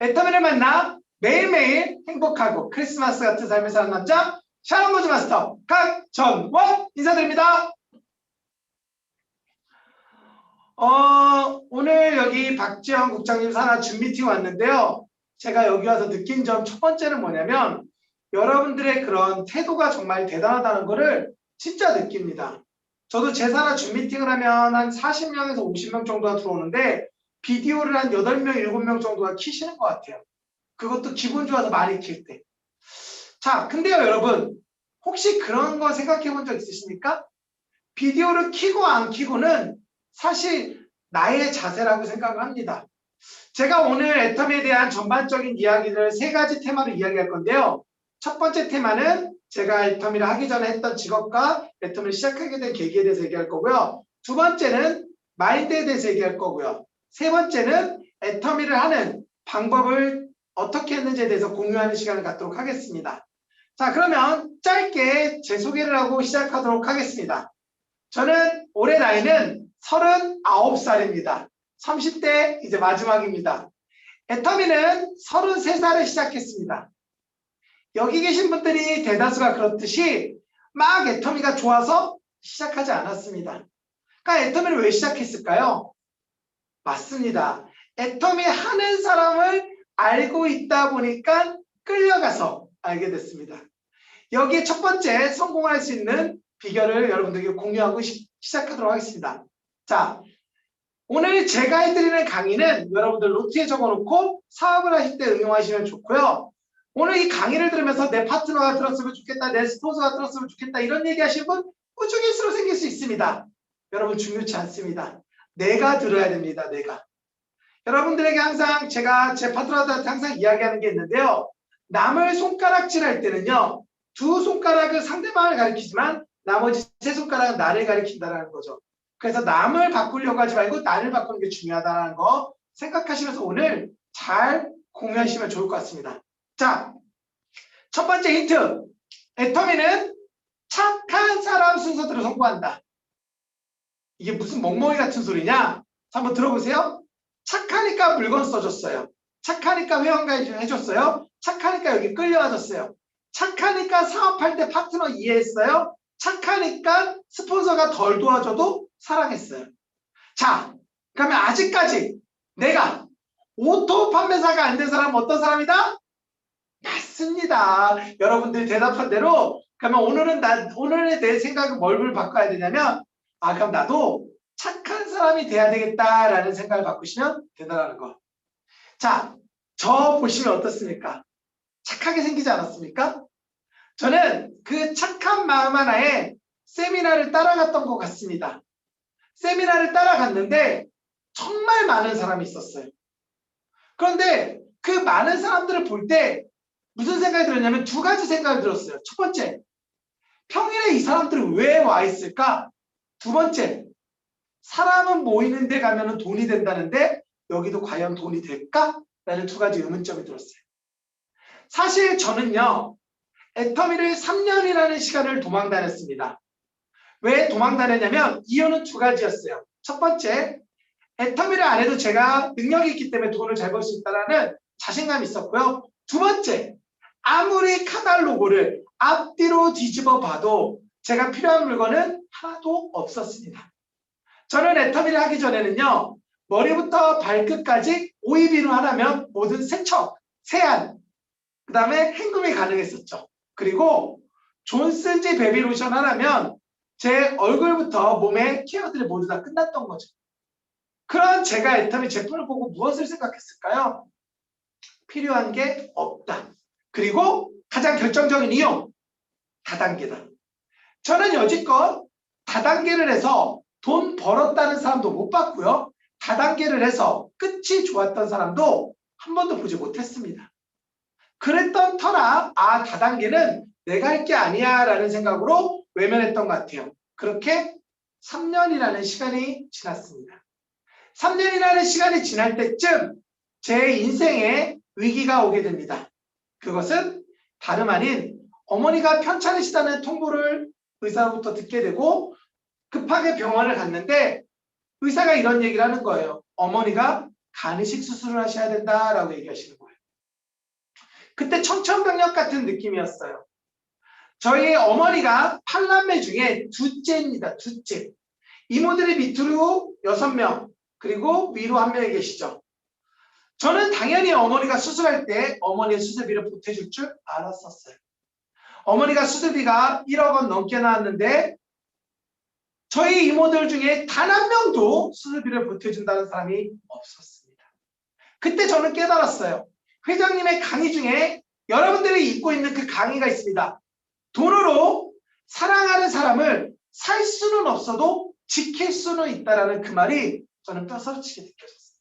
애터미를 만나 매일매일 행복하고 크리스마스 같은 삶을 사는 남자 샤론 모즈 마스터 강전원 인사드립니다. 오늘 여기 박지영 국장님 산하 줌 미팅 왔는데요. 제가 여기 와서 느낀 점 첫 번째는 뭐냐면 여러분들의 그런 태도가 정말 대단하다는 거를 진짜 느낍니다. 저도 제 산하 줌 미팅을 하면 한 40명에서 50명 정도가 들어오는데 비디오를 한 8명, 7명 정도가 키시는 것 같아요. 그것도 기분 좋아서 많이 킬 때. 자, 근데요 여러분, 혹시 그런 거 생각해 본 적 있으십니까? 비디오를 켜고 안 켜고는 사실 나의 자세라고 생각을 합니다. 제가 오늘 애터미에 대한 전반적인 이야기를 3가지 테마로 이야기할 건데요. 첫 번째 테마는 제가 애터미를 하기 전에 했던 직업과 애터미를 시작하게 된 계기에 대해서 얘기할 거고요. 두 번째는 마인드에 대해서 얘기할 거고요. 세 번째는 애터미를 하는 방법을 어떻게 했는지에 대해서 공유하는 시간을 갖도록 하겠습니다. 자, 그러면 짧게 제 소개를 하고 시작하도록 하겠습니다. 저는 올해 나이는 39살입니다. 30대 이제 마지막입니다. 애터미는 33살에 시작했습니다. 여기 계신 분들이 대다수가 그렇듯이 막 애터미가 좋아서 시작하지 않았습니다. 그러니까 애터미를 왜 시작했을까요? 맞습니다. 애터미 하는 사람을 알고 있다 보니까 끌려가서 알게 됐습니다. 여기에 첫 번째 성공할 수 있는 비결을 여러분들에게 공유하고 시작하도록 하겠습니다. 자, 오늘 제가 해드리는 강의는 여러분들 노트에 적어놓고 사업을 하실 때 응용하시면 좋고요. 오늘 이 강의를 들으면서 내 파트너가 들었으면 좋겠다, 내 스폰서가 들었으면 좋겠다 이런 얘기 하시는 분 우쭈기스로 생길 수 있습니다. 여러분 중요치 않습니다. 내가 들어야 됩니다. 내가. 여러분들에게 항상 제가 제 파트너들한테 항상 이야기하는 게 있는데요. 남을 손가락질할 때는요. 두 손가락은 상대방을 가리키지만 나머지 세 손가락은 나를 가리킨다는 거죠. 그래서 남을 바꾸려고 하지 말고 나를 바꾸는 게 중요하다는 거 생각하시면서 오늘 잘 공유하시면 좋을 것 같습니다. 자, 첫 번째 힌트. 애터미는 착한 사람 순서대로 선고한다. 이게 무슨 멍멍이 같은 소리냐? 한번 들어보세요. 착하니까 물건 써줬어요. 착하니까 회원가입 해줬어요. 착하니까 여기 끌려와줬어요. 착하니까 사업할 때 파트너 이해했어요. 착하니까 스폰서가 덜 도와줘도 사랑했어요. 자, 그러면 아직까지 내가 오토 판매사가 안 된 사람은 어떤 사람이다? 맞습니다. 여러분들이 대답한 대로 그러면 오늘의 내 생각은 뭘 바꿔야 되냐면 그럼 나도 착한 사람이 돼야 되겠다라는 생각을 바꾸시면 된다는 거. 자, 저 보시면 어떻습니까? 착하게 생기지 않았습니까? 저는 그 착한 마음 하나에 세미나를 따라갔던 것 같습니다. 세미나를 따라갔는데 정말 많은 사람이 있었어요. 그런데 그 많은 사람들을 볼 때 무슨 생각이 들었냐면 2가지 생각이 들었어요. 첫 번째, 평일에 이 사람들은 왜 와 있을까? 두 번째, 사람은 모이는 데 가면 돈이 된다는데 여기도 과연 돈이 될까? 라는 2가지 의문점이 들었어요. 사실 저는요. 애터미를 3년이라는 시간을 도망 다녔습니다. 왜 도망 다녔냐면 이유는 2가지였어요. 첫 번째, 애터미를 안 해도 제가 능력이 있기 때문에 돈을 잘 벌 수 있다는 자신감이 있었고요. 두 번째, 아무리 카탈로그를 앞뒤로 뒤집어 봐도 제가 필요한 물건은 하나도 없었습니다. 저는 애터미를 하기 전에는요. 머리부터 발끝까지 오이비누 하나면 모든 세척, 세안, 그 다음에 헹굼이 가능했었죠. 그리고 존슨지 베비로션 하나면 제 얼굴부터 몸의 케어들이 모두 다 끝났던 거죠. 그런 제가 애터미 제품을 보고 무엇을 생각했을까요? 필요한 게 없다. 그리고 가장 결정적인 이유, 다단계다. 저는 여지껏 다단계를 해서 돈 벌었다는 사람도 못 봤고요. 다단계를 해서 끝이 좋았던 사람도 한 번도 보지 못했습니다. 그랬던 터라 다단계는 내가 할 게 아니야 라는 생각으로 외면했던 것 같아요. 그렇게 3년이라는 시간이 지났습니다. 3년이라는 시간이 지날 때쯤 제 인생에 위기가 오게 됩니다. 그것은 다름 아닌 어머니가 편찮으시다는 통보를 의사로부터 듣게 되고 급하게 병원을 갔는데 의사가 이런 얘기를 하는 거예요. 어머니가 간이식 수술을 하셔야 된다라고 얘기하시는 거예요. 그때 청천벽력 같은 느낌이었어요. 저희 어머니가 8남매 중에 둘째입니다. 둘째. 이모들이 밑으로 6명, 그리고 위로 1명이 계시죠. 저는 당연히 어머니가 수술할 때 어머니의 수술비를 보태줄 줄 알았었어요. 어머니가 수술비가 1억 원 넘게 나왔는데 저희 이모들 중에 단 한 명도 수술비를 보태준다는 사람이 없었습니다. 그때 저는 깨달았어요. 회장님의 강의 중에 여러분들이 읽고 있는 그 강의가 있습니다. 돈으로 사랑하는 사람을 살 수는 없어도 지킬 수는 있다라는 그 말이 저는 뼈저리게 느껴졌어요.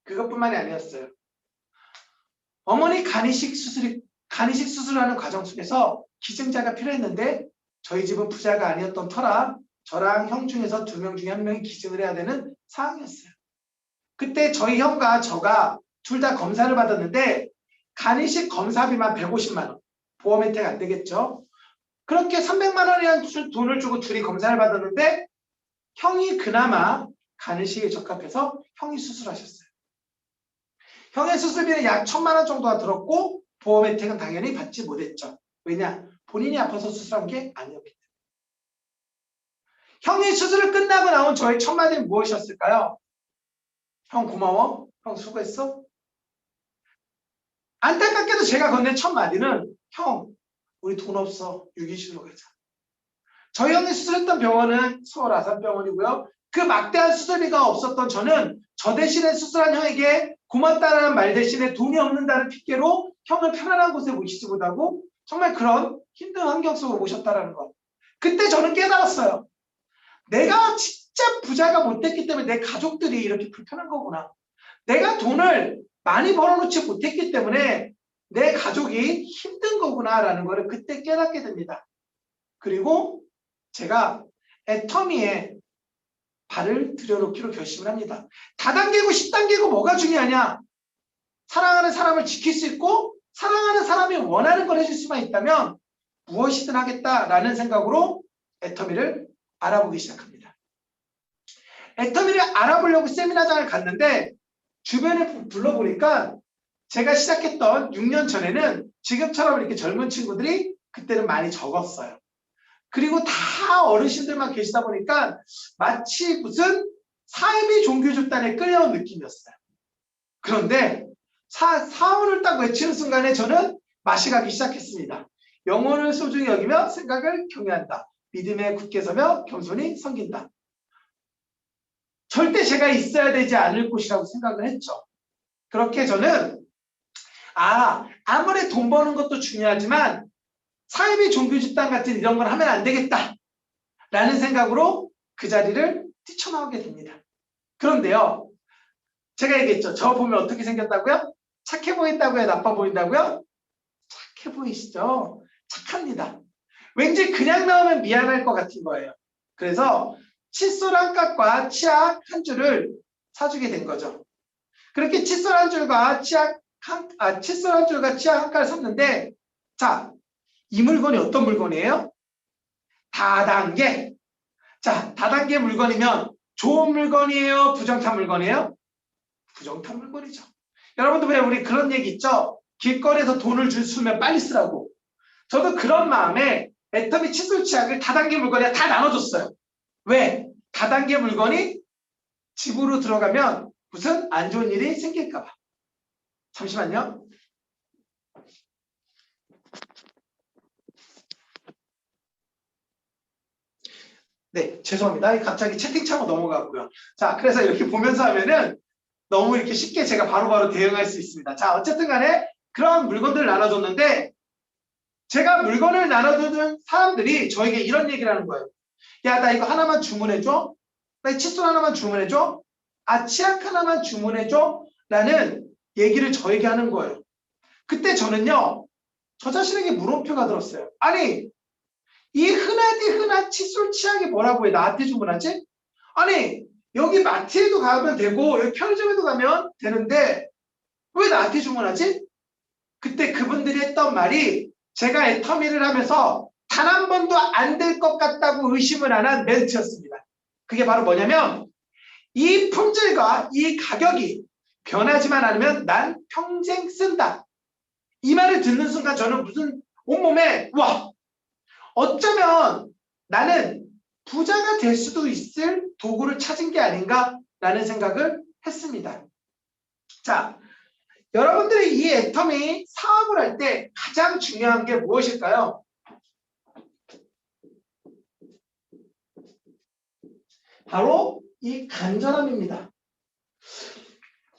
그것뿐만이 아니었어요. 어머니 간이식 수술하는 과정 속에서 기증자가 필요했는데 저희 집은 부자가 아니었던 터라 저랑 형 중에서 2명 중에 1명이 기증을 해야 되는 상황이었어요. 그때 저희 형과 저가 둘 다 검사를 받았는데 간이식 검사비만 150만 원. 보험 혜택 안 되겠죠. 그렇게 300만 원이라는 돈을 주고 둘이 검사를 받았는데 형이 그나마 간이식에 적합해서 형이 수술하셨어요. 형의 수술비는 약 1,000만 원 정도가 들었고 보험 혜택은 당연히 받지 못했죠. 왜냐? 본인이 아파서 수술한 게 아니었기 때문에. 형이 수술을 끝나고 나온 저의 첫 마디는 무엇이었을까요? 형 고마워? 형 수고했어? 안타깝게도 제가 건넨 첫 마디는 형 우리 돈 없어. 유기실로 가자. 저희 형이 수술했던 병원은 서울 아산병원이고요. 그 막대한 수술비가 없었던 저는 저 대신에 수술한 형에게 고맙다라는 말 대신에 돈이 없는다는 핑계로 형을 편안한 곳에 모시지 못하고 정말 그런 힘든 환경 속으로 모셨다라는 것. 그때 저는 깨달았어요. 내가 진짜 부자가 못됐기 때문에 내 가족들이 이렇게 불편한 거구나. 내가 돈을 많이 벌어놓지 못했기 때문에 내 가족이 힘든 거구나라는 거를 그때 깨닫게 됩니다. 그리고 제가 애터미에 발을 들여놓기로 결심을 합니다. 다단계고 10단계고 뭐가 중요하냐? 사랑하는 사람을 지킬 수 있고 사랑하는 사람이 원하는 걸 해줄 수만 있다면 무엇이든 하겠다라는 생각으로 애터미를 알아보기 시작합니다. 애터미를 알아보려고 세미나장을 갔는데 주변에 둘러보니까 제가 시작했던 6년 전에는 지금처럼 이렇게 젊은 친구들이 그때는 많이 적었어요. 그리고 다 어르신들만 계시다 보니까 마치 무슨 사이비 종교 집단에 끌려온 느낌이었어요. 그런데 사원을 딱 외치는 순간에 저는 맛이 가기 시작했습니다. 영혼을 소중히 여기며 생각을 경외한다. 믿음에 굳게 서며 겸손히 섬긴다. 절대 제가 있어야 되지 않을 곳이라고 생각을 했죠. 그렇게 저는 아무리 돈 버는 것도 중요하지만 사이비 종교 집단 같은 이런 걸 하면 안 되겠다 라는 생각으로 그 자리를 뛰쳐나오게 됩니다. 그런데요, 제가 얘기했죠. 저 보면 어떻게 생겼다고요? 착해 보인다고요? 나빠 보인다고요? 착해 보이시죠? 착합니다. 왠지 그냥 나오면 미안할 것 같은 거예요. 그래서 칫솔 한 값과 치약 한 줄을 사주게 된 거죠. 그렇게 칫솔 한 줄과 치약 한 값을 샀는데, 자, 이 물건이 어떤 물건이에요? 다단계. 자, 다단계 물건이면 좋은 물건이에요? 부정탄 물건이에요? 부정탄 물건이죠. 여러분도 왜 우리 그런 얘기 있죠? 길거리에서 돈을 주면 빨리 쓰라고. 저도 그런 마음에 애터미 칫솔 치약을 다단계 물건에 다 나눠줬어요. 왜? 다단계 물건이 집으로 들어가면 무슨 안 좋은 일이 생길까 봐. 잠시만요. 네, 죄송합니다. 갑자기 채팅창으로 넘어갔고요. 자, 그래서 이렇게 보면서 하면은 너무 이렇게 쉽게 제가 바로바로 대응할 수 있습니다. 자, 어쨌든 간에 그런 물건들을 나눠줬는데 제가 물건을 나눠주는 사람들이 저에게 이런 얘기를 하는 거예요. 야, 나 이거 하나만 주문해줘? 나 칫솔 하나만 주문해줘? 치약 하나만 주문해줘? 라는 얘기를 저에게 하는 거예요. 그때 저는요, 저 자신에게 물음표가 들었어요. 아니, 이 흔한 칫솔 치약이 뭐라고 해 나한테 주문하지? 아니, 여기 마트에도 가면 되고 여기 편의점에도 가면 되는데 왜 나한테 주문하지? 그때 그분들이 했던 말이 제가 애터미를 하면서 단 한 번도 안 될 것 같다고 의심을 안 한 멘트였습니다. 그게 바로 뭐냐면 이 품질과 이 가격이 변하지만 않으면 난 평생 쓴다. 이 말을 듣는 순간 저는 무슨 온몸에 와, 어쩌면 나는 부자가 될 수도 있을 도구를 찾은 게 아닌가라는 생각을 했습니다. 자, 여러분들이 이 애터미 사업을 할 때 가장 중요한 게 무엇일까요? 바로 이 간절함입니다.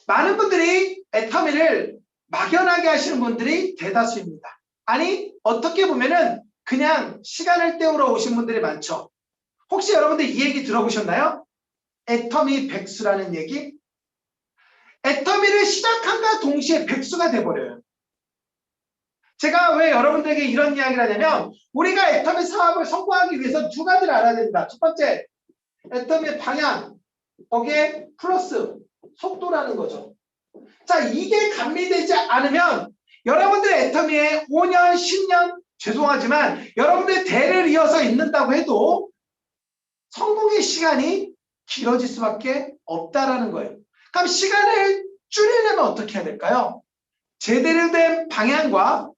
많은 분들이 애터미를 막연하게 하시는 분들이 대다수입니다. 아니, 어떻게 보면은 그냥 시간을 때우러 오신 분들이 많죠. 혹시 여러분들 이 얘기 들어보셨나요? 애터미 백수라는 얘기? 애터미를 시작한과 동시에 백수가 돼버려요. 제가 왜 여러분들에게 이런 이야기를 하냐면 우리가 애터미 사업을 성공하기 위해서 두 가지를 알아야 됩니다. 첫 번째, 애터미의 방향, 거기에 플러스 속도라는 거죠. 자, 이게 감미되지 않으면 여러분들의 애터미에 5년, 10년, 죄송하지만 여러분들의 대를 이어서 있는다고 해도 성공의 시간이 길어질 수밖에 없다라는 거예요. 그럼 시간을 줄이려면 어떻게 해야 될까요? 제대로 된 방향과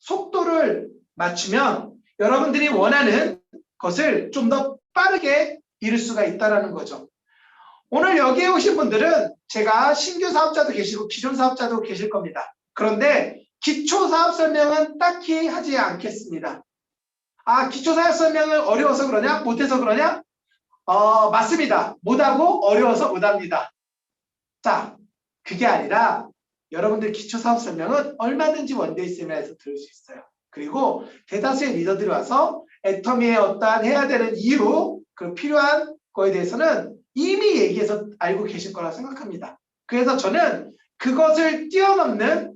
속도를 맞추면 여러분들이 원하는 것을 좀 더 빠르게 이룰 수가 있다는 거죠. 오늘 여기에 오신 분들은 제가 신규 사업자도 계시고 기존 사업자도 계실 겁니다. 그런데 기초 사업 설명은 딱히 하지 않겠습니다. 아, 기초 사업 설명은 어려워서 그러냐? 못해서 그러냐? 맞습니다. 못하고 어려워서 못합니다. 자, 그게 아니라 여러분들 기초 사업 설명은 얼마든지 원데이 세미나에서 들을 수 있어요. 그리고 대다수의 리더들이 와서 애터미의 어떠한 해야 되는 이유, 그 필요한 거에 대해서는 이미 얘기해서 알고 계실 거라 생각합니다. 그래서 저는 그것을 뛰어넘는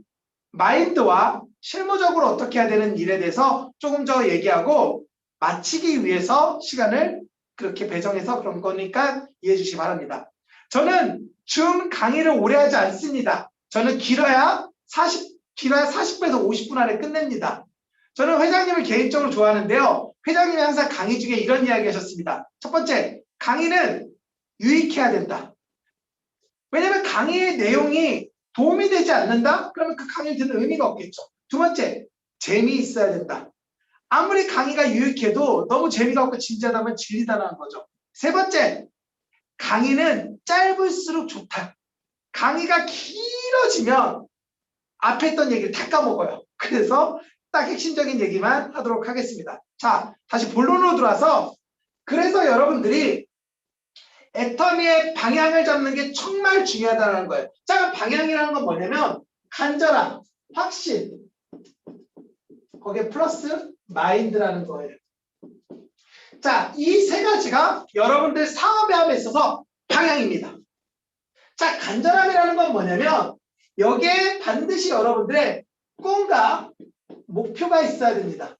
마인드와 실무적으로 어떻게 해야 되는 일에 대해서 조금 더 얘기하고 마치기 위해서 시간을 그렇게 배정해서 그런 거니까 이해해 주시기 바랍니다. 저는 줌 강의를 오래 하지 않습니다. 저는 길어야 40분에서 50분 안에 끝냅니다. 저는 회장님을 개인적으로 좋아하는데요. 회장님이 항상 강의 중에 이런 이야기 하셨습니다. 첫 번째, 강의는 유익해야 된다. 왜냐하면 강의의 내용이 도움이 되지 않는다? 그러면 그 강의를 듣는 의미가 없겠죠. 두 번째, 재미있어야 된다. 아무리 강의가 유익해도 너무 재미가 없고 진지하다면 질리다는 거죠. 세 번째, 강의는 짧을수록 좋다. 강의가 길어지면 앞에 했던 얘기를 다 까먹어요. 그래서 딱 핵심적인 얘기만 하도록 하겠습니다. 자, 다시 본론으로 들어와서 그래서 여러분들이 애터미의 방향을 잡는 게 정말 중요하다는 거예요. 자, 방향이라는 건 뭐냐면 간절함, 확신, 거기에 플러스 마인드라는 거예요. 자, 이 세 가지가 여러분들 사업의 함에 있어서 방향입니다. 자, 간절함이라는 건 뭐냐면 여기에 반드시 여러분들의 꿈과 목표가 있어야 됩니다.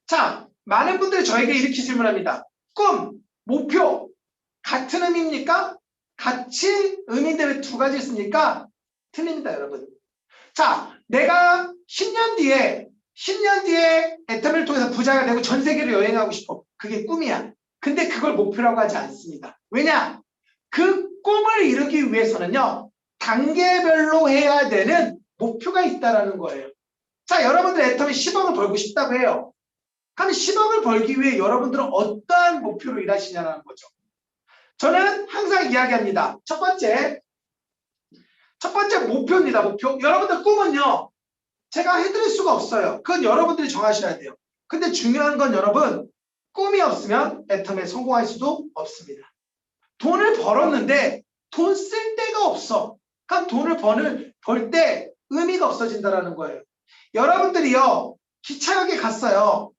자, 많은 분들이 저에게 이렇게 질문합니다. 꿈, 목표 같은 의미입니까? 같이 의미인데 왜 두 가지 있습니까? 틀립니다, 여러분. 자, 내가 10년 뒤에 애터미를 통해서 부자가 되고 전 세계를 여행하고 싶어. 그게 꿈이야. 근데 그걸 목표라고 하지 않습니다. 왜냐? 그 꿈을 이루기 위해서는요, 단계별로 해야 되는 목표가 있다라는 거예요. 자, 여러분들 애터미 10억을 벌고 싶다고 해요. 그럼 10억을 벌기 위해 여러분들은 어떠한 목표로 일하시냐는 거죠. 저는 항상 이야기합니다. 첫 번째 목표입니다. 목표. 여러분들 꿈은요, 제가 해드릴 수가 없어요. 그건 여러분들이 정하셔야 돼요. 근데 중요한 건 여러분, 꿈이 없으면 애터미에 성공할 수도 없습니다. 돈을 벌었는데 돈 쓸 데가 없어. 그럼 돈을 벌 때 의미가 없어진다는 거예요. 여러분들이요, 기차역에 갔어요.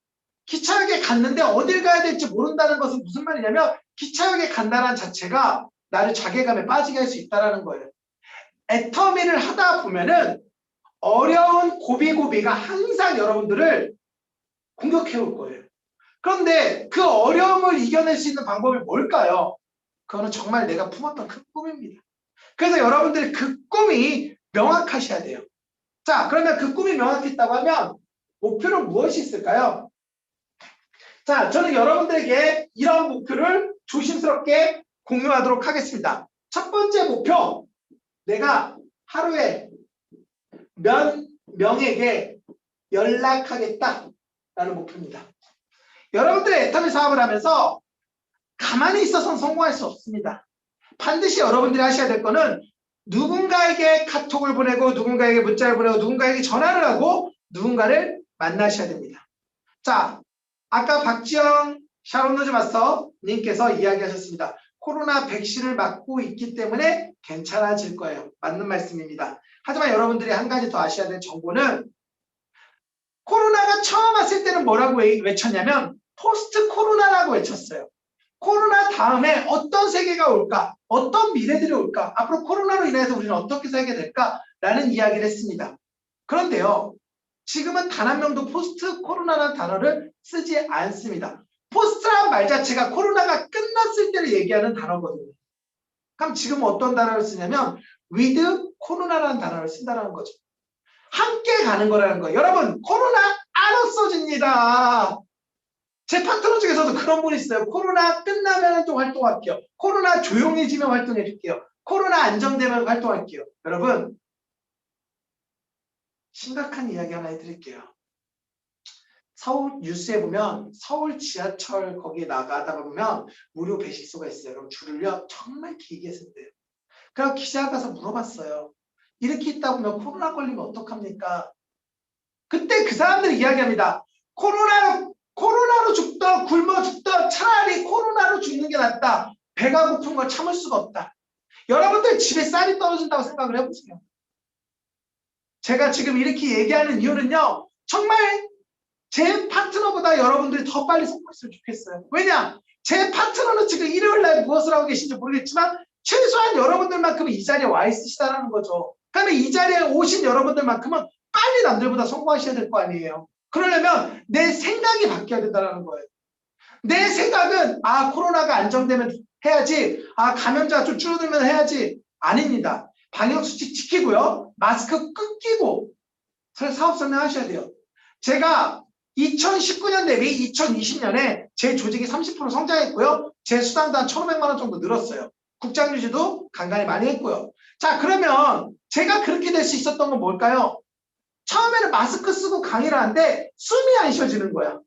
기차역에 갔는데 어딜 가야 될지 모른다는 것은 무슨 말이냐면 기차역에 간다는 자체가 나를 자괴감에 빠지게 할 수 있다는 거예요. 애터미를 하다 보면은 어려운 고비고비가 항상 여러분들을 공격해 올 거예요. 그런데 그 어려움을 이겨낼 수 있는 방법이 뭘까요? 그거는 정말 내가 품었던 큰 꿈입니다. 그래서 여러분들이 그 꿈이 명확하셔야 돼요. 자, 그러면 그 꿈이 명확했다고 하면 목표는 무엇이 있을까요? 자, 저는 여러분들에게 이런 목표를 조심스럽게 공유하도록 하겠습니다. 첫 번째 목표, 내가 하루에 명에게 연락하겠다라는 목표입니다. 여러분들의 애터미 사업을 하면서 가만히 있어서는 성공할 수 없습니다. 반드시 여러분들이 하셔야 될 거는 누군가에게 카톡을 보내고 누군가에게 문자를 보내고 누군가에게 전화를 하고 누군가를 만나셔야 됩니다. 자, 아까 박지영 샤론노즈 마스터 님께서 이야기하셨습니다. 코로나 백신을 맞고 있기 때문에 괜찮아질 거예요. 맞는 말씀입니다. 하지만 여러분들이 한 가지 더 아셔야 될 정보는 코로나가 처음 왔을 때는 뭐라고 외쳤냐면 포스트 코로나라고 외쳤어요. 코로나 다음에 어떤 세계가 올까? 어떤 미래들이 올까? 앞으로 코로나로 인해서 우리는 어떻게 살게 될까? 라는 이야기를 했습니다. 그런데요. 지금은 단 한 명도 포스트 코로나라는 단어를 쓰지 않습니다. 포스트라는 말 자체가 코로나가 끝났을 때를 얘기하는 단어거든요. 그럼 지금 어떤 단어를 쓰냐면 with 코로나라는 단어를 쓴다는 거죠. 함께 가는 거라는 거예요. 여러분, 코로나 안 없어집니다. 제 파트너 중에서도 그런 분이 있어요. 코로나 끝나면 또 활동할게요. 코로나 조용해지면 활동해줄게요. 코로나 안정되면 활동할게요. 여러분, 심각한 이야기 하나 해드릴게요. 서울 뉴스에 보면 서울 지하철 거기에 나가다가 보면 무료 배식소가 있어요. 그럼 줄을요 정말 길게 쓴대요. 그래서 기자가 가서 물어봤어요. 이렇게 있다 보면 코로나 걸리면 어떡합니까? 그때 그 사람들이 이야기합니다. 코로나로 죽던 굶어 죽던 차라리 코로나로 죽는 게 낫다. 배가 고픈 걸 참을 수가 없다. 여러분들 집에 쌀이 떨어진다고 생각을 해보세요. 제가 지금 이렇게 얘기하는 이유는요. 정말 제 파트너보다 여러분들이 더 빨리 성공했으면 좋겠어요. 왜냐? 제 파트너는 지금 일요일날 무엇을 하고 계신지 모르겠지만 최소한 여러분들만큼은 이 자리에 와 있으시다는 거죠. 그러면 이 자리에 오신 여러분들만큼은 빨리 남들보다 성공하셔야 될 거 아니에요. 그러려면 내 생각이 바뀌어야 된다는 거예요. 내 생각은 코로나가 안정되면 해야지, 감염자가 좀 줄어들면 해야지. 아닙니다. 방역수칙 지키고요. 마스크 끊기고 사업 설명하셔야 돼요. 제가 2019년 대비 2020년에 제 조직이 30% 성장했고요. 제 수당도 한 1,500만 원 정도 늘었어요. 국장 유지도 간간히 많이 했고요. 자, 그러면 제가 그렇게 될 수 있었던 건 뭘까요? 처음에는 마스크 쓰고 강의를 하는데 숨이 안 쉬어지는 거야.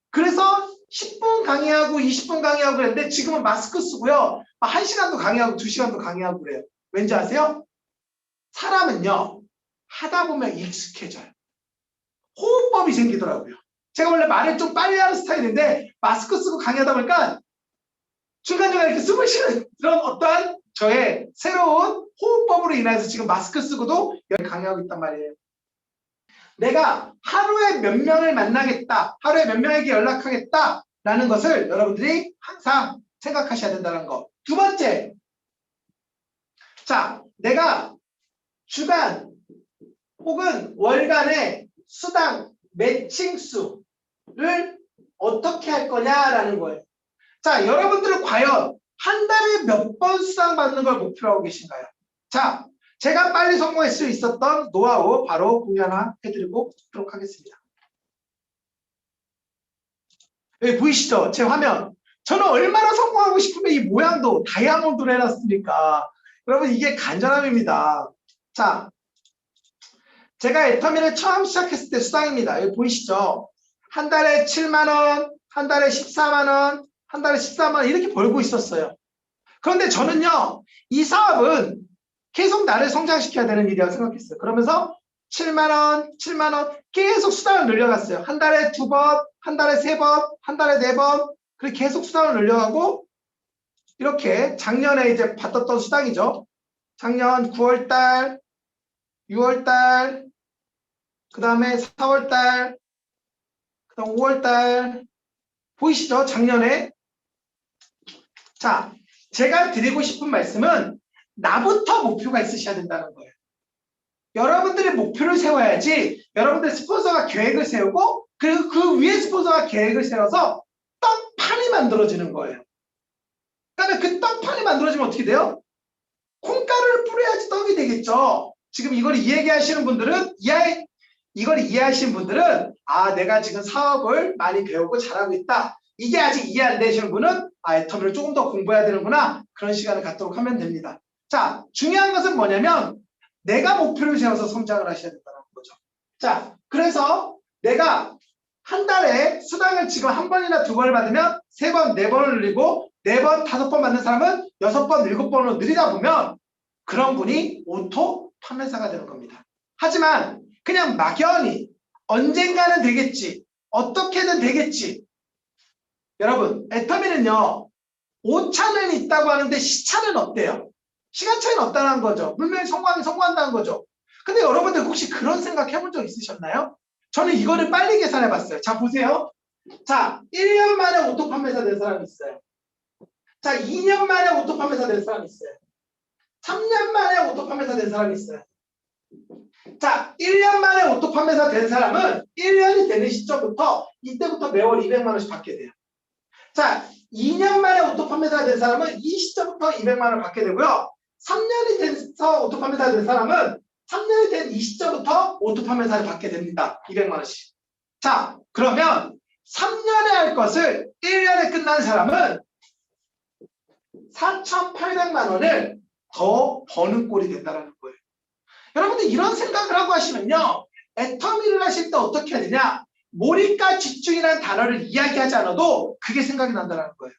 그래서 10분 강의하고 20분 강의하고 그랬는데 지금은 마스크 쓰고요. 1시간도 강의하고 2시간도 강의하고 그래요. 왠지 아세요? 사람은요. 하다 보면 익숙해져요. 호흡법이 생기더라고요. 제가 원래 말을 좀 빨리 하는 스타일인데 마스크 쓰고 강의하다 보니까 중간중간에 이렇게 숨을 쉬는 그런 어떠한 저의 새로운 호흡법으로 인해서 지금 마스크 쓰고도 여기 강의하고 있단 말이에요. 내가 하루에 몇 명을 만나겠다, 하루에 몇 명에게 연락하겠다라는 것을 여러분들이 항상 생각하셔야 된다는 거. 두 번째, 자, 내가 주간 혹은 월간의 수당 매칭수를 어떻게 할 거냐라는 거예요. 자, 여러분들은 과연 한 달에 몇 번 수당 받는 걸 목표로 하고 계신가요? 자, 제가 빨리 성공할 수 있었던 노하우 바로 공유 하나 해드리고 싶도록 하겠습니다. 여기 보이시죠? 제 화면. 저는 얼마나 성공하고 싶으면 이 모양도 다이아몬드로 해놨습니까? 여러분 이게 간절함입니다. 자, 제가 애터미를 처음 시작했을 때 수당입니다. 여기 보이시죠? 한 달에 7만 원, 한 달에 14만 원, 한 달에 14만 원 이렇게 벌고 있었어요. 그런데 저는요. 이 사업은 계속 나를 성장시켜야 되는 일이라고 생각했어요. 그러면서 7만 원, 7만 원 계속 수당을 늘려갔어요. 한 달에 2번, 한 달에 3번, 한 달에 4번 그렇게 계속 수당을 늘려가고 이렇게 작년에 이제 받았던 수당이죠. 작년 9월달, 6월달, 그 다음에 4월달, 그 다음 5월달 보이시죠? 작년에. 자, 제가 드리고 싶은 말씀은 나부터 목표가 있으셔야 된다는 거예요. 여러분들의 목표를 세워야지 여러분들 스폰서가 계획을 세우고 그리고 그 위에 스폰서가 계획을 세워서 떡판이 만들어지는 거예요. 그다음에 그 떡판이 만들어지면 어떻게 돼요? 콩가루를 뿌려야지 떡이 되겠죠. 지금 이걸 이해하시는 분들은 이걸 이해하시는 분들은 내가 지금 사업을 많이 배우고 잘하고 있다. 이게 아직 이해 안 되시는 분은 애터미를 조금 더 공부해야 되는구나. 그런 시간을 갖도록 하면 됩니다. 자, 중요한 것은 뭐냐면 내가 목표를 세워서 성장을 하셔야 된다는 거죠. 자, 그래서 내가 한 달에 수당을 지금 한 번이나 두 번을 받으면 세 번, 네 번을 늘리고 네 번, 다섯 번 받는 사람은 여섯 번, 일곱 번으로 늘리다 보면 그런 분이 오토 판매사가 되는 겁니다. 하지만 그냥 막연히 언젠가는 되겠지, 어떻게든 되겠지. 여러분, 애터미는요, 오차는 있다고 하는데 시차는 없대요. 시간 차이는 없다는 거죠. 분명히 성공한다는 거죠. 근데 여러분들 혹시 그런 생각 해본 적 있으셨나요? 저는 이거를 빨리 계산해 봤어요. 자, 보세요. 자, 1년 만에 오토 판매사 된 사람이 있어요. 자, 2년 만에 오토 판매사 된 사람이 있어요. 3년 만에 오토 판매사 된 사람이 있어요. 자, 1년 만에 오토 판매사 된 사람은 1년이 되는 시점부터 이때부터 매월 200만 원씩 받게 돼요. 자, 2년 만에 오토 판매사가 된 사람은 이 시점부터 200만 원을 받게 되고요. 3년이 돼서 오토 판매사가 된 사람은 3년이 된 이 시점부터 오토 판매사를 받게 됩니다. 200만 원씩. 자, 그러면 3년에 할 것을 1년에 끝난 사람은 4,800만 원을 더 버는 꼴이 된다는 거예요. 여러분들 이런 생각을 하고 하시면요. 애터미를 하실 때 어떻게 해야 되냐? 몰입과 집중이라는 단어를 이야기하지 않아도 그게 생각이 난다는 거예요.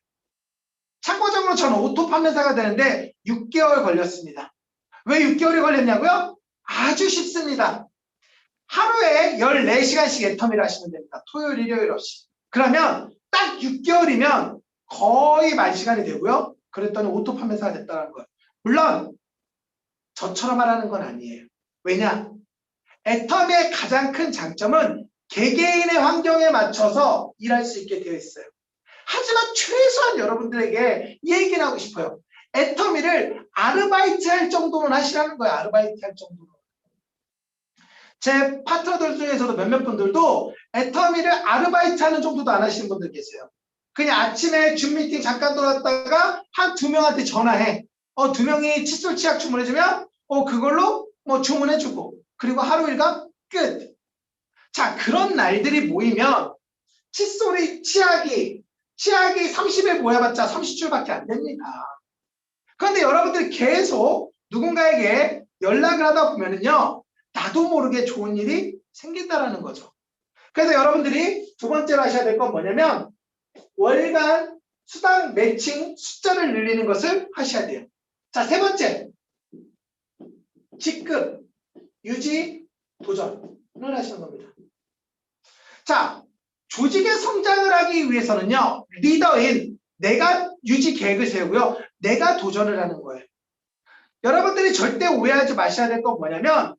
참고적으로 저는 오토 판매사가 되는데 6개월 걸렸습니다. 왜 6개월이 걸렸냐고요? 아주 쉽습니다. 하루에 14시간씩 애터미를 하시면 됩니다. 토요일, 일요일 없이. 그러면 딱 6개월이면 거의 만 시간이 되고요. 그랬더니 오토 판매사가 됐다는 거예요. 물론 저처럼 하라는 건 아니에요. 왜냐? 애터미의 가장 큰 장점은 개개인의 환경에 맞춰서 일할 수 있게 되어 있어요. 하지만 최소한 여러분들에게 이 얘기를 하고 싶어요. 애터미를 아르바이트 할 정도는 하시라는 거예요. 아르바이트 할 정도는. 제 파트너들 중에서도 몇몇 분들도 애터미를 아르바이트 하는 정도도 안 하시는 분들 계세요. 그냥 아침에 줌 미팅 잠깐 들어갔다가 한 두 명한테 전화해. 두 명이 칫솔 치약 주문해주면 그걸로 뭐 주문해주고 그리고 하루 일과 끝. 자, 그런 날들이 모이면 칫솔이 치약이 30일 모여봤자 30줄밖에 안 됩니다. 그런데 여러분들이 계속 누군가에게 연락을 하다 보면은요, 나도 모르게 좋은 일이 생긴다라는 거죠. 그래서 여러분들이 두 번째로 하셔야 될 건 뭐냐면 월간 수당 매칭 숫자를 늘리는 것을 하셔야 돼요. 자, 세 번째, 직급, 유지, 도전을 하시는 겁니다. 자, 조직의 성장을 하기 위해서는요, 리더인 내가 유지 계획을 세우고요, 내가 도전을 하는 거예요. 여러분들이 절대 오해하지 마셔야 될 건 뭐냐면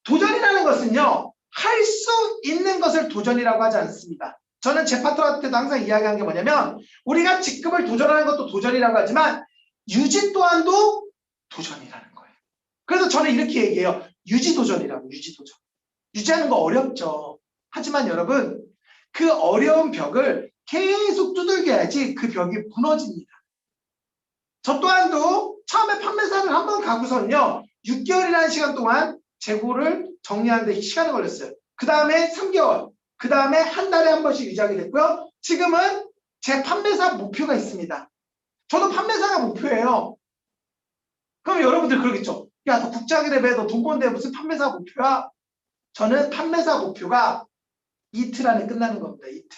도전이라는 것은요, 할 수 있는 것을 도전이라고 하지 않습니다. 저는 제 파트너한테도 항상 이야기한 게 뭐냐면 우리가 직급을 도전하는 것도 도전이라고 하지만 유지 또한도 도전이라는 거예요. 그래서 저는 이렇게 얘기해요. 유지도전이라고, 유지도전. 유지하는 거 어렵죠. 하지만 여러분, 그 어려운 벽을 계속 두들겨야지 그 벽이 무너집니다. 저 또한도 처음에 판매사를 한번 가고서는요, 6개월이라는 시간 동안 재고를 정리하는 데 시간이 걸렸어요. 그 다음에 3개월, 그 다음에 한 달에 한 번씩 유지하게 됐고요. 지금은 제 판매사 목표가 있습니다. 저도 판매사가 목표예요. 그럼 여러분들 그러겠죠. 야, 너 국장이래며 너 돈 버는데 무슨 판매사 목표야? 저는 판매사 목표가 이틀 안에 끝나는 겁니다. 이틀.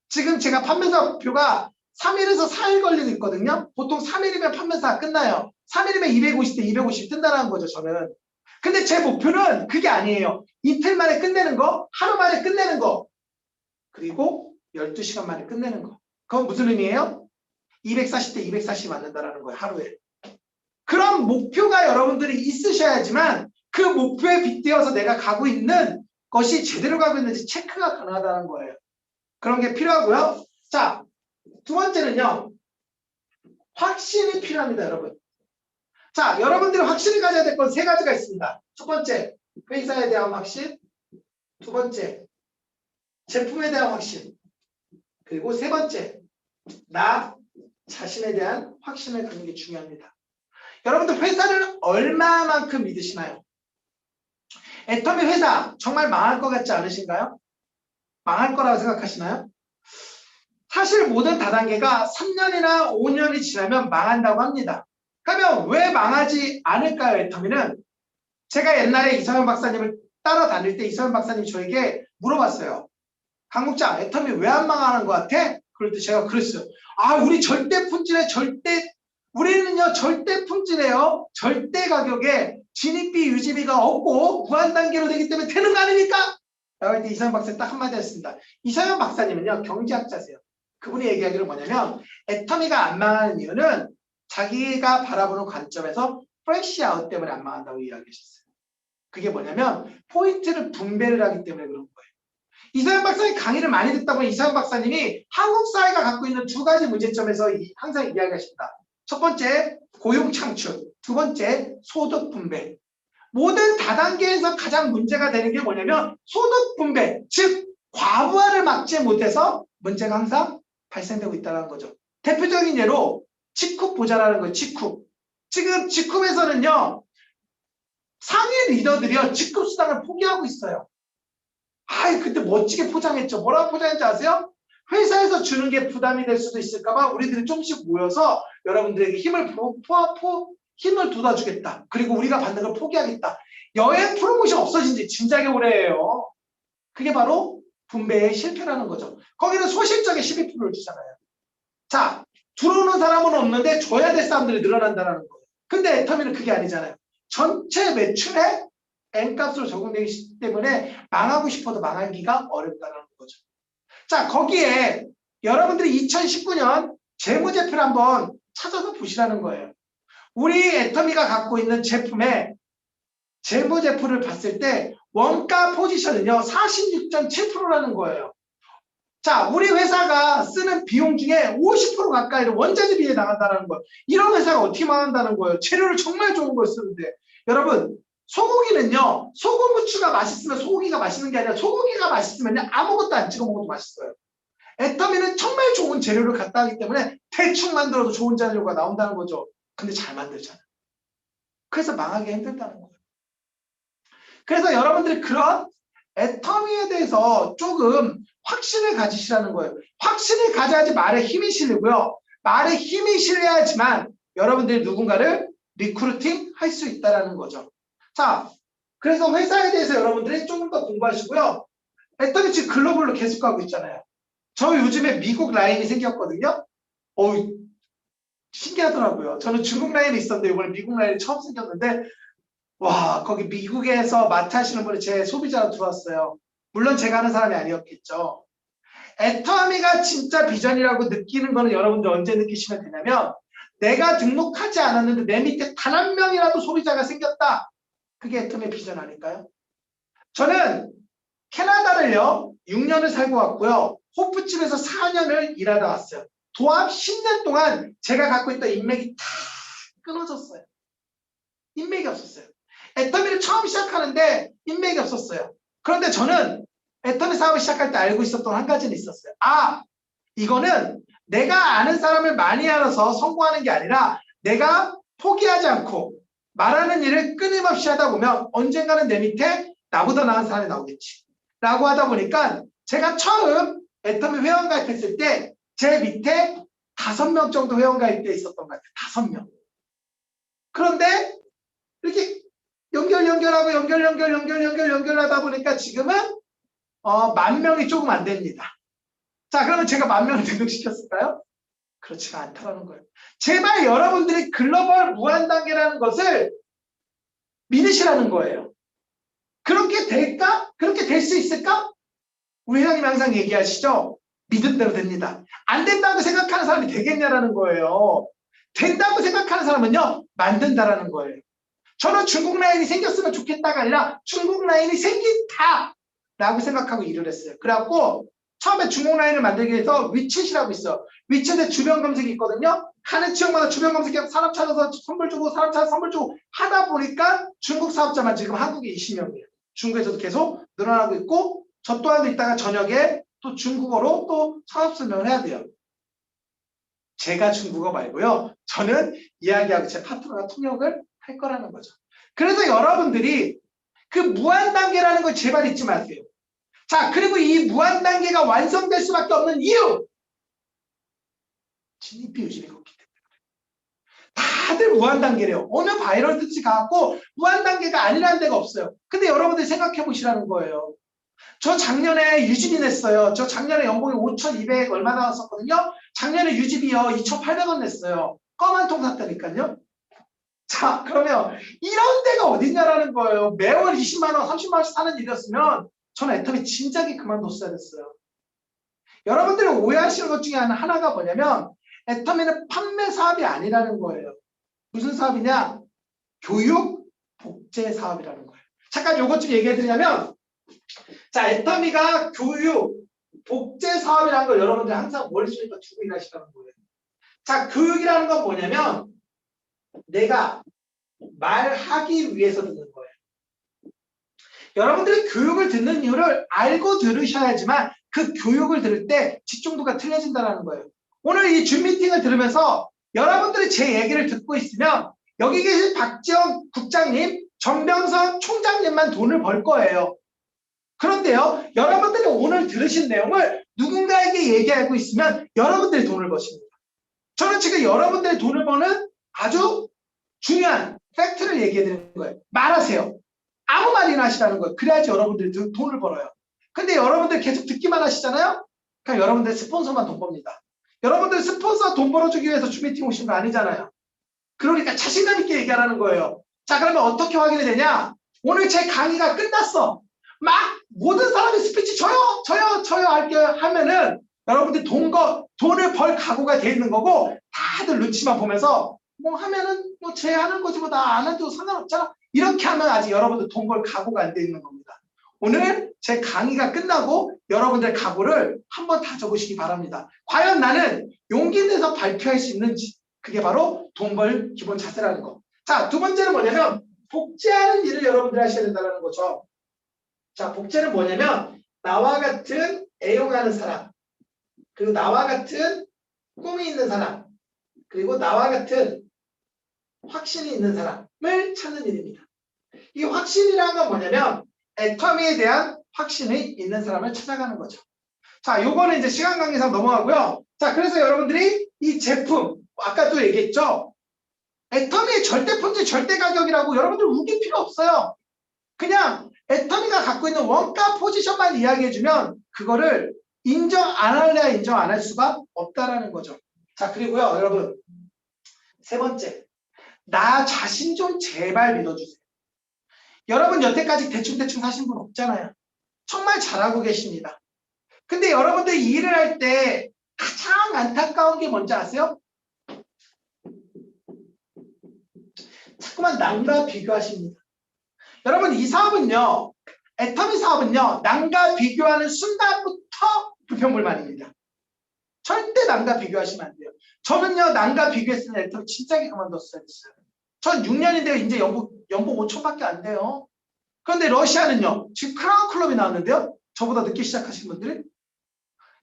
지금 제가 판매사 목표가 3일에서 4일 걸리고 있거든요. 보통 3일이면 판매사가 끝나요. 3일이면 250대 250 뜬다는 거죠, 저는. 근데 제 목표는 그게 아니에요. 이틀 만에 끝내는 거, 하루 만에 끝내는 거, 그리고 12시간 만에 끝내는 거. 그건 무슨 의미예요? 240대 240이 맞는다는 거예요, 하루에. 그런 목표가 여러분들이 있으셔야지만 그 목표에 빗대어서 내가 가고 있는 것이 제대로 가고 있는지 체크가 가능하다는 거예요. 그런 게 필요하고요. 자, 두 번째는요. 확신이 필요합니다, 여러분. 자, 여러분들이 확신을 가져야 될 건 세 가지가 있습니다. 첫 번째, 회사에 대한 확신. 두 번째, 제품에 대한 확신. 그리고 세 번째, 나 자신에 대한 확신을 갖는 게 중요합니다. 여러분들 회사를 얼마만큼 믿으시나요? 애터미 회사 정말 망할 것 같지 않으신가요? 망할 거라고 생각하시나요? 사실 모든 다단계가 3년이나 5년이 지나면 망한다고 합니다. 그러면 왜 망하지 않을까요, 애터미는? 제가 옛날에 이서영 박사님을 따라다닐 때 이서영 박사님이 저에게 물어봤어요. 강국장, 애터미 왜 안 망하는 것 같아? 그럴 때 제가 그랬어요. 아, 우리 절대 품질에 우리는요, 절대 품질에요. 절대 가격에 진입비, 유지비가 없고 무한단계로 되기 때문에 되는 거 아닙니까? 라고 할 때 이서영 박사님 딱 한마디 했습니다. 이서영 박사님은요, 경제학자세요. 그분이 얘기하기를 뭐냐면, 애터미가 안 망하는 이유는 자기가 바라보는 관점에서 프레시 아웃 때문에 안 망한다고 이야기하셨어요. 그게 뭐냐면, 포인트를 분배를 하기 때문에 그런 거예요. 이서영 박사님 강의를 많이 듣다 보니 이서영 박사님이 한국 사회가 갖고 있는 두 가지 문제점에서 항상 이야기하십니다. 첫 번째, 고용 창출. 두 번째, 소득 분배. 모든 다단계에서 가장 문제가 되는 게 뭐냐면 소득 분배, 즉 과부하를 막지 못해서 문제가 항상 발생되고 있다는 거죠. 대표적인 예로 직쿡 보자라는 거예요. 직쿡. 지금 직쿡에서는요, 상위 리더들이요, 직급 수당을 포기하고 있어요. 아이, 그때 멋지게 포장했죠. 뭐라고 포장했는지 아세요? 회사에서 주는 게 부담이 될 수도 있을까봐 우리들이 조금씩 모여서 여러분들에게 힘을 돋아주겠다. 그리고 우리가 받는 걸 포기하겠다. 여행 프로모션 없어진 지 진작에 오래예요. 그게 바로 분배의 실패라는 거죠. 거기는 소실적인 12%를 주잖아요. 자, 들어오는 사람은 없는데 줘야 될 사람들이 늘어난다는 거예요. 근데 애터미는 그게 아니잖아요. 전체 매출에 N값으로 적용되기 때문에 망하고 싶어도 망하기가 어렵다는 거죠. 자, 거기에 여러분들이 2019년 재무제표를 한번 찾아서 보시라는 거예요. 우리 애터미가 갖고 있는 제품의 재무제표를 봤을 때 원가 포지션은요, 46.7%라는 거예요. 자, 우리 회사가 쓰는 비용 중에 50% 가까이를 원자재비에 나간다는 거예요. 이런 회사가 어떻게 망한다는 거예요? 재료를 정말 좋은 걸 쓰는데. 여러분, 소고기는요, 소금 후추가 맛있으면 소고기가 맛있는 게 아니라 소고기가 맛있으면 아무것도 안 찍어 먹어도 맛있어요. 애터미는 정말 좋은 재료를 갖다 하기 때문에 대충 만들어도 좋은 재료가 나온다는 거죠. 근데 잘 만들잖아요. 그래서 망하기 힘들다는 거예요. 그래서 여러분들이 그런 애터미에 대해서 조금 확신을 가지시라는 거예요. 확신을 가져야지 말에 힘이 실리고요. 말에 힘이 실려야지만 여러분들이 누군가를 리크루팅 할 수 있다는 거죠. 자, 그래서 회사에 대해서 여러분들이 조금 더 공부하시고요. 애터미 지금 글로벌로 계속 가고 있잖아요. 저 요즘에 미국 라인이 생겼거든요. 신기하더라고요. 저는 중국 라인이 있었는데 이번에 미국 라인이 처음 생겼는데, 와, 거기 미국에서 마트 하시는 분이 제 소비자로 들어왔어요. 물론 제가 하는 사람이 아니었겠죠. 애터미가 진짜 비전이라고 느끼는 거는 여러분들 언제 느끼시면 되냐면, 내가 등록하지 않았는데 내 밑에 단 한 명이라도 소비자가 생겼다. 그게 애터미의 비전 아닐까요? 저는 캐나다를요, 6년을 살고 왔고요. 호프집에서 4년을 일하다 왔어요. 도합 10년 동안 제가 갖고 있던 인맥이 다 끊어졌어요. 인맥이 없었어요. 애터미를 처음 시작하는데 인맥이 없었어요. 그런데 저는 애터미 사업을 시작할 때 알고 있었던 한 가지는 있었어요. 아, 이거는 내가 아는 사람을 많이 알아서 성공하는 게 아니라 내가 포기하지 않고 말하는 일을 끊임없이 하다 보면 언젠가는 내 밑에 나보다 나은 사람이 나오겠지. 라고 하다 보니까 제가 처음 애터미 회원 가입했을 때 제 밑에 5명 정도 회원 가입돼 있었던 것 같아요. 5명. 그런데 이렇게 연결하다 보니까 지금은 10,000명이 조금 안 됩니다. 자, 그러면 제가 10,000명을 등록시켰을까요? 그렇지가 않다는 거예요. 제발 여러분들이 글로벌 무한단계라는 것을 믿으시라는 거예요. 그렇게 될까? 그렇게 될 수 있을까? 우리 회장님 항상 얘기하시죠? 믿은 대로 됩니다. 안 된다고 생각하는 사람이 되겠냐라는 거예요. 된다고 생각하는 사람은요, 만든다라는 거예요. 저는 중국 라인이 생겼으면 좋겠다가 아니라 중국 라인이 생긴다 라고 생각하고 일을 했어요. 그래갖고 처음에 중국 라인을 만들기 위해서 위챗이라고 있어요. 위챗에 주변 검색이 있거든요. 가는 지역마다 주변 검색해 사람 찾아서 선물 주고 사람 찾아서 선물 주고 하다 보니까 중국 사업자만 지금 한국에 20명이에요. 중국에서도 계속 늘어나고 있고, 저 또한도 이따가 저녁에 또 중국어로 또 사업 설명을 해야 돼요. 제가 중국어 말고요. 저는 이야기하고 제 파트너가 통역을 할 거라는 거죠. 그래서 여러분들이 그 무한단계라는 걸 제발 잊지 마세요. 자, 그리고 이 무한단계가 완성될 수밖에 없는 이유! 진입비 유지비가 없기 때문에. 다들 무한단계래요. 어느 바이럴든지 가갖고 무한단계가 아니라는 데가 없어요. 근데 여러분들이 생각해 보시라는 거예요. 저 작년에 유지비 냈어요. 저 작년에 연봉이 5,200 얼마 나왔었거든요. 작년에 유지비요 2,800원 냈어요. 껌 한 통 샀다니까요. 자, 그러면 이런 데가 어딨냐라는 거예요. 매월 20만 원, 30만 원씩 사는 일이었으면 저는 애터미 진작에 그만뒀어야 됐어요. 여러분들이 오해하시는 것 중에 하나가 뭐냐면 애터미는 판매 사업이 아니라는 거예요. 무슨 사업이냐? 교육, 복제 사업이라는 거예요. 잠깐 요것 좀 얘기해 드리냐면 자, 애터미가 교육, 복제 사업이라는 걸 여러분들이 항상 머릿속에 두고 일하시라는 거예요. 자, 교육이라는 건 뭐냐면 내가 말하기 위해서 듣는 거예요. 여러분들이 교육을 듣는 이유를 알고 들으셔야지만 그 교육을 들을 때 집중도가 틀려진다는 거예요. 오늘 이 줌 미팅을 들으면서 여러분들이 제 얘기를 듣고 있으면 여기 계신 박지원 국장님, 정병선 총장님만 돈을 벌 거예요. 그런데요, 여러분들이 오늘 들으신 내용을 누군가에게 얘기하고 있으면 여러분들이 돈을 버십니다. 저는 지금 여러분들이 돈을 버는 아주 중요한 팩트를 얘기해 드리는 거예요. 말하세요. 아무 말이나 하시라는 거예요. 그래야지 여러분들이 돈을 벌어요. 근데 여러분들 계속 듣기만 하시잖아요? 그럼 여러분들 스폰서만 돈 법니다. 여러분들 스폰서 돈 벌어주기 위해서 줌미팅 오신 거 아니잖아요. 그러니까 자신감 있게 얘기하라는 거예요. 자, 그러면 어떻게 확인이 되냐? 오늘 제 강의가 끝났어. 막 모든 사람이 스피치 저요 할게 하면은 여러분들 돈을 벌 각오가 돼 있는 거고 다들 눈치만 보면서 뭐 하면은 뭐 쟤 하는 거지 뭐 나 안 해도 상관없잖아. 이렇게 하면 아직 여러분들 돈 벌 각오가 안 돼 있는 겁니다. 오늘 제 강의가 끝나고 여러분들 각오를 한번 다져보시기 바랍니다. 과연 나는 용기 내서 발표할 수 있는지. 그게 바로 돈 벌 기본 자세라는 거. 자, 두 번째는 뭐냐면 복제하는 일을 여러분들이 하셔야 된다는 거죠. 자, 복제는 뭐냐면 나와 같은 애용하는 사람, 그리고 나와 같은 꿈이 있는 사람, 그리고 나와 같은 확신이 있는 사람을 찾는 일입니다. 이 확신이라는 건 뭐냐면 애터미에 대한 확신이 있는 사람을 찾아가는 거죠. 자, 요거는 이제 시간 관계상 넘어가고요. 자, 그래서 여러분들이 이 제품, 아까도 얘기했죠? 애터미의 절대 품질, 절대 가격이라고 여러분들 우길 필요 없어요. 그냥 애터미가 갖고 있는 원가 포지션만 이야기해주면 그거를 인정 안 할래야 인정 안 할 수가 없다라는 거죠. 자, 그리고요, 여러분. 세 번째. 나 자신 좀 제발 믿어주세요. 여러분 여태까지 대충 사신 분 없잖아요. 정말 잘하고 계십니다. 근데 여러분들 이 일을 할 때 가장 안타까운 게 뭔지 아세요? 자꾸만 남과 비교하십니다. 여러분 이 사업은요. 애터미 사업은요. 남과 비교하는 순간부터 불평불만입니다. 절대 남과 비교하시면 안 돼요. 저는요. 남과 비교했으면 애터미 진작에 그만뒀어야 됐어요. 전 6년인데요. 이제 연봉 5천밖에 안 돼요. 그런데 러시아는요. 지금 크라운 클럽이 나왔는데요. 저보다 늦게 시작하신 분들이.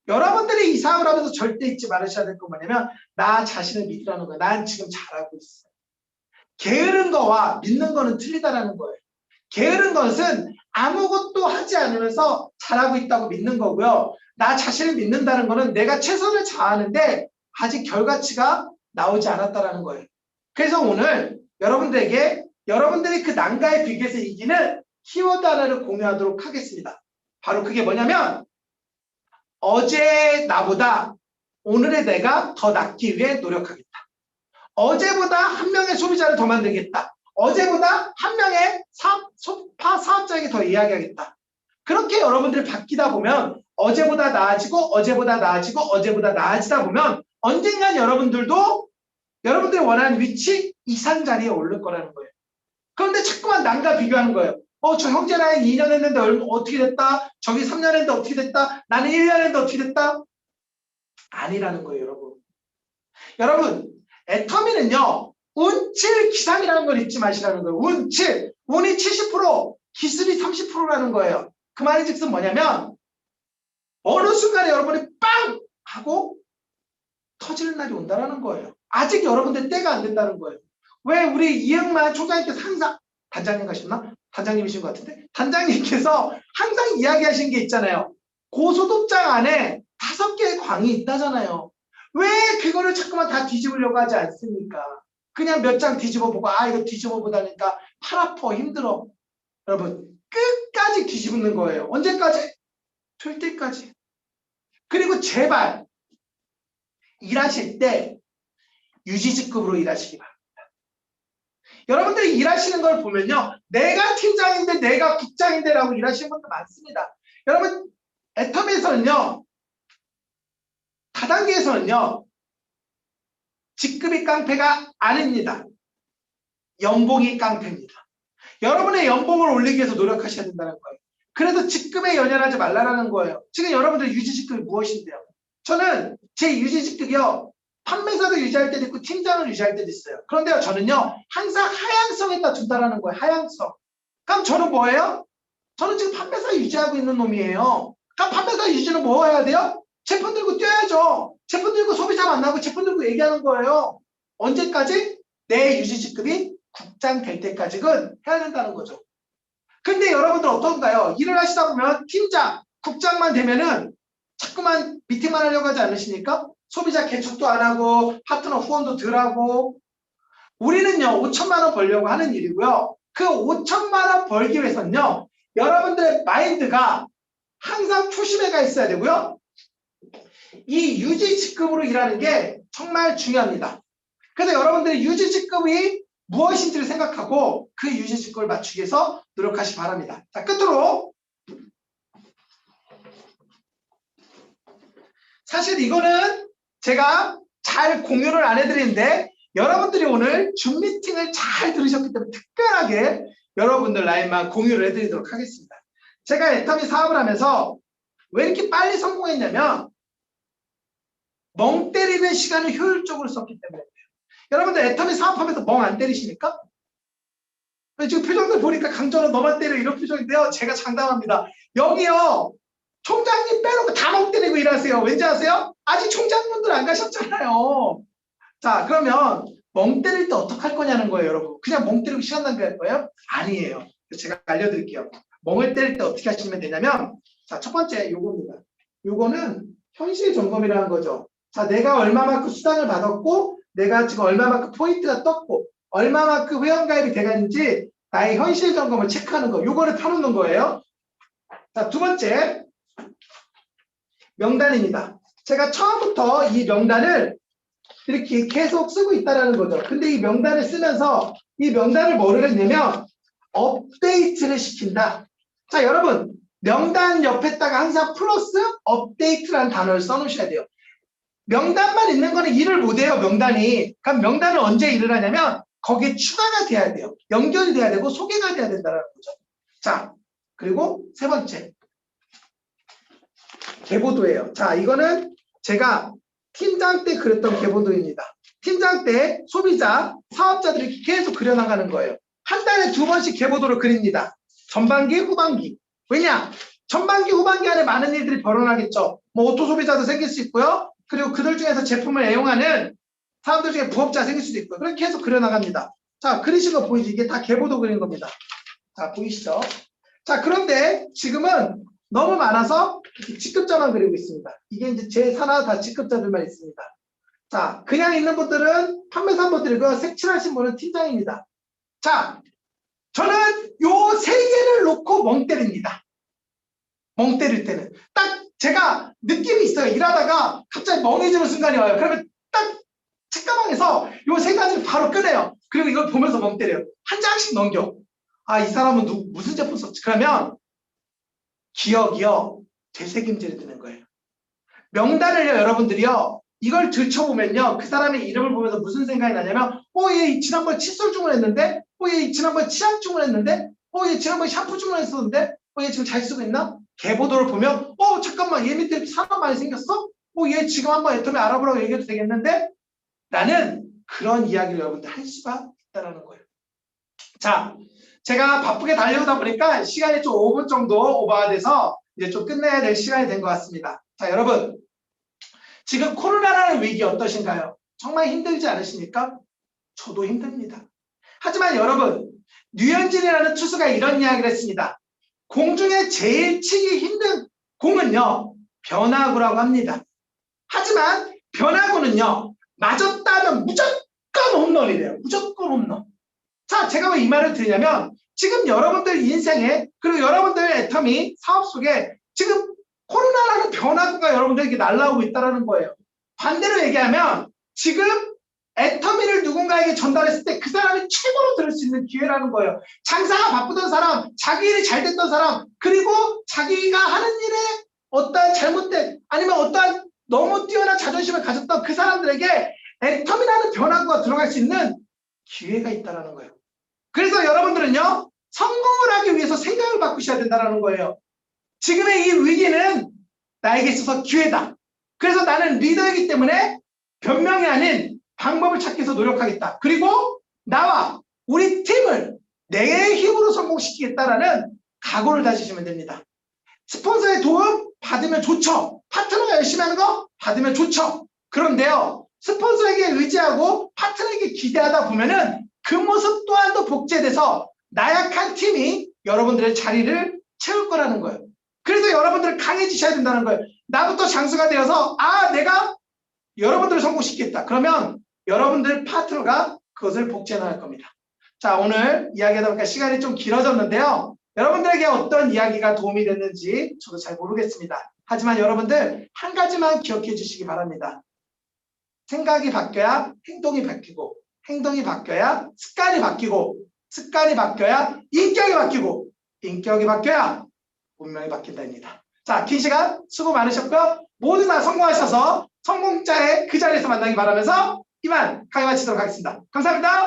여러분들이 이 사업을 하면서 절대 잊지 말으셔야 될 건 뭐냐면 나 자신을 믿으라는 거예요. 난 지금 잘하고 있어. 게으른 거와 믿는 거는 틀리다라는 거예요. 게으른 것은 아무것도 하지 않으면서 잘하고 있다고 믿는 거고요. 나 자신을 믿는다는 거는 내가 최선을 다하는데 아직 결과치가 나오지 않았다라는 거예요. 그래서 오늘 여러분들에게 여러분들이 그 난가에 비교해서 이기는 키워드 하나를 공유하도록 하겠습니다. 바로 그게 뭐냐면 어제 나보다 오늘의 내가 더 낫기 위해 노력하겠다. 어제보다 한 명의 소비자를 더 만들겠다. 어제보다 한 명의 사업자에게 더 이야기하겠다. 그렇게 여러분들이 바뀌다 보면 어제보다 나아지고 어제보다 나아지고 어제보다 나아지다 보면 언젠간 여러분들도 여러분들이 원하는 위치 이상 자리에 오를 거라는 거예요. 그런데 자꾸만 남과 비교하는 거예요. 저 형제랑 2년 했는데 어떻게 됐다? 저기 3년 했는데 어떻게 됐다? 나는 1년 했는데 어떻게 됐다? 아니라는 거예요, 여러분. 여러분, 애터미는요. 운칠 기상이라는 걸 잊지 마시라는 거예요. 운칠. 운이 70%, 기술이 30%라는 거예요. 그 말이 즉슨 뭐냐면 어느 순간에 여러분이 빵! 하고 터지는 날이 온다라는 거예요. 아직 여러분들 때가 안 된다는 거예요. 왜 우리 이영만 총장님께서 항상 단장님 가셨나? 단장님이신 것 같은데 단장님께서 항상 이야기하신 게 있잖아요. 고소득장 안에 5개의 광이 있다잖아요. 왜 그거를 자꾸만 다 뒤집으려고 하지 않습니까? 그냥 몇 장 뒤집어 보고 이거 뒤집어 보다니까 팔 아파 힘들어. 여러분 끝까지 뒤집는 거예요. 언제까지? 될 때까지. 그리고 제발 일하실 때 유지직급으로 일하시기 바랍니다. 여러분들이 일하시는 걸 보면요. 내가 팀장인데 내가 국장인데 라고 일하시는 분들 많습니다. 여러분 애텀에서는요. 다단계에서는요. 직급이 깡패가 아닙니다. 연봉이 깡패입니다. 여러분의 연봉을 올리기 위해서 노력하셔야 된다는 거예요. 그래서 직급에 연연하지 말라는 거예요. 지금 여러분들 유지직급이 무엇인데요? 저는 제 유지직급이요. 판매사도 유지할 때도 있고 팀장을 유지할 때도 있어요. 그런데요. 저는요. 항상 하향성에다 준다라는 거예요. 하향성. 그럼 저는 뭐예요? 저는 지금 판매사 유지하고 있는 놈이에요. 그럼 판매사 유지는 뭐 해야 돼요? 제품 들고 뛰어야죠. 제품 들고 소비자 만나고 제품 들고 얘기하는 거예요. 언제까지? 내 유지직급이 국장 될 때까지는 해야 된다는 거죠. 근데 여러분들 어떤가요? 일을 하시다 보면 팀장, 국장만 되면은 자꾸만 미팅만 하려고 하지 않으십니까? 소비자 개척도 안 하고 파트너 후원도 덜 하고. 우리는요 5천만 원 벌려고 하는 일이고요. 그 5천만 원 벌기 위해서는요 여러분들의 마인드가 항상 초심에가 있어야 되고요. 이 유지직급으로 일하는 게 정말 중요합니다. 그래서 여러분들이 유지직급이 무엇인지를 생각하고 그 유지직급을 맞추기 위해서 노력하시기 바랍니다. 자, 끝으로 사실 이거는 제가 잘 공유를 안 해드리는데 여러분들이 오늘 줌 미팅을 잘 들으셨기 때문에 특별하게 여러분들 라인만 공유를 해드리도록 하겠습니다. 제가 애터미 사업을 하면서 왜 이렇게 빨리 성공했냐면 멍 때리는 시간을 효율적으로 썼기 때문에. 여러분들 애터미 사업하면서 멍 안 때리십니까? 지금 표정들 보니까 강전은 너만 때려 이런 표정인데요. 제가 장담합니다. 여기요. 총장님 빼놓고 다 멍 때리고 일하세요. 왠지 아세요? 아직 총장님들 안 가셨잖아요. 자, 그러면 멍 때릴 때 어떡할 거냐는 거예요, 여러분. 그냥 멍 때리고 시간 낭비할 거예요? 아니에요. 제가 알려드릴게요. 멍을 때릴 때 어떻게 하시면 되냐면, 자, 첫 번째 요겁니다. 요거는 현실 점검이라는 거죠. 자, 내가 얼마만큼 수당을 받았고, 내가 지금 얼마만큼 포인트가 떴고, 얼마만큼 회원가입이 돼가는지 나의 현실 점검을 체크하는 거. 요거를 펴놓는 거예요. 자, 두 번째 명단입니다. 제가 처음부터 이 명단을 이렇게 계속 쓰고 있다는 거죠. 근데 이 명단을 쓰면서 이 명단을 뭐를 했냐면 업데이트를 시킨다. 자, 여러분 명단 옆에다가 항상 플러스 업데이트라는 단어를 써놓으셔야 돼요. 명단만 있는 거는 일을 못해요. 명단이. 그럼 명단을 언제 일을 하냐면 거기에 추가가 돼야 돼요. 연결이 돼야 되고 소개가 돼야 된다는 거죠. 자, 그리고 세 번째 계보도예요. 자, 이거는 제가 팀장 때 그렸던 계보도입니다. 팀장 때 소비자, 사업자들이 계속 그려나가는 거예요. 한 달에 2번씩 계보도를 그립니다. 전반기, 후반기. 왜냐? 전반기, 후반기 안에 많은 일들이 벌어나겠죠. 뭐 오토 소비자도 생길 수 있고요. 그리고 그들 중에서 제품을 애용하는 사람들 중에 부업자 생길 수도 있고요. 그렇게 계속 그려나갑니다. 자, 그리신 거 보이죠? 이게 다 계보도 그린 겁니다. 자, 보이시죠? 자, 그런데 지금은 너무 많아서 직급자만 그리고 있습니다. 이게 이제 제 산하 다 직급자들만 있습니다. 자, 그냥 있는 분들은 판매사분들이고요. 색칠하신 분은 팀장입니다. 자, 저는 요 세 개를 놓고 멍 때립니다. 멍 때릴 때는 딱 제가 느낌이 있어요. 일하다가 갑자기 멍해지는 순간이 와요. 그러면 딱 책가방에서 요 세 가지를 바로 꺼내요. 그리고 이걸 보면서 멍 때려요. 한 장씩 넘겨. 아, 이 사람은 무슨 제품 썼지? 그러면 기억이요. 되새김질이 되는 거예요. 명단을요, 여러분들이요. 이걸 들춰보면요. 그 사람의 이름을 보면서 무슨 생각이 나냐면 얘 지난번에 칫솔 주문했는데 얘 지난번에 치약 주문했는데 얘 지난번에 샴푸 주문했었는데 얘 지금 잘 쓰고 있나? 계보도를 보면 잠깐만 얘 밑에 사람 많이 생겼어? 얘 지금 한번 애터미 알아보라고 얘기해도 되겠는데? 라는 그런 이야기를 여러분들 할 수가 있다는 거예요. 자, 제가 바쁘게 달려오다 보니까 시간이 좀 5분 정도 오버가 돼서 이제 좀 끝내야 될 시간이 된 것 같습니다. 자, 여러분. 지금 코로나라는 위기 어떠신가요? 정말 힘들지 않으십니까? 저도 힘듭니다. 하지만 여러분, 류현진이라는 투수가 이런 이야기를 했습니다. 공중에 제일 치기 힘든 공은요, 변화구라고 합니다. 하지만 변화구는요, 맞았다면 무조건 무조건 홈런이래요. 무조건 홈런. 자, 제가 왜 이 말을 드리냐면 지금 여러분들 인생에 그리고 여러분들 애터미 사업 속에 지금 코로나라는 변화가 여러분들에게 날라오고 있다는 거예요. 반대로 얘기하면 지금 애터미를 누군가에게 전달했을 때 그 사람이 최고로 들을 수 있는 기회라는 거예요. 장사가 바쁘던 사람, 자기 일이 잘 됐던 사람, 그리고 자기가 하는 일에 어떠한 잘못된 아니면 어떠한 너무 뛰어난 자존심을 가졌던 그 사람들에게 애터미라는 변화구가 들어갈 수 있는 기회가 있다는 거예요. 그래서 여러분들은요, 성공을 하기 위해서 생각을 바꾸셔야 된다는 거예요. 지금의 이 위기는 나에게 있어서 기회다. 그래서 나는 리더이기 때문에 변명이 아닌 방법을 찾기 위해서 노력하겠다. 그리고 나와 우리 팀을 내 힘으로 성공시키겠다라는 각오를 다지시면 됩니다. 스폰서의 도움 받으면 좋죠. 파트너가 열심히 하는 거 받으면 좋죠. 그런데요, 스폰서에게 의지하고 파트너에게 기대하다 보면은 그 모습 또한도 복제돼서 나약한 팀이 여러분들의 자리를 채울 거라는 거예요. 그래서 여러분들은 강해지셔야 된다는 거예요. 나부터 장수가 되어서 내가 여러분들을 성공시키겠다. 그러면 여러분들 파트너가 그것을 복제해 나갈 겁니다. 자, 오늘 이야기하다 보니까 시간이 좀 길어졌는데요. 여러분들에게 어떤 이야기가 도움이 됐는지 저도 잘 모르겠습니다. 하지만 여러분들 한 가지만 기억해 주시기 바랍니다. 생각이 바뀌어야 행동이 바뀌고, 행동이 바뀌어야 습관이 바뀌고, 습관이 바뀌어야 인격이 바뀌고, 인격이 바뀌어야 운명이 바뀐다입니다. 자, 긴 시간 수고 많으셨고요. 모두 다 성공하셔서 성공자의 그 자리에서 만나기 바라면서 이만 강의 마치도록 하겠습니다. 감사합니다.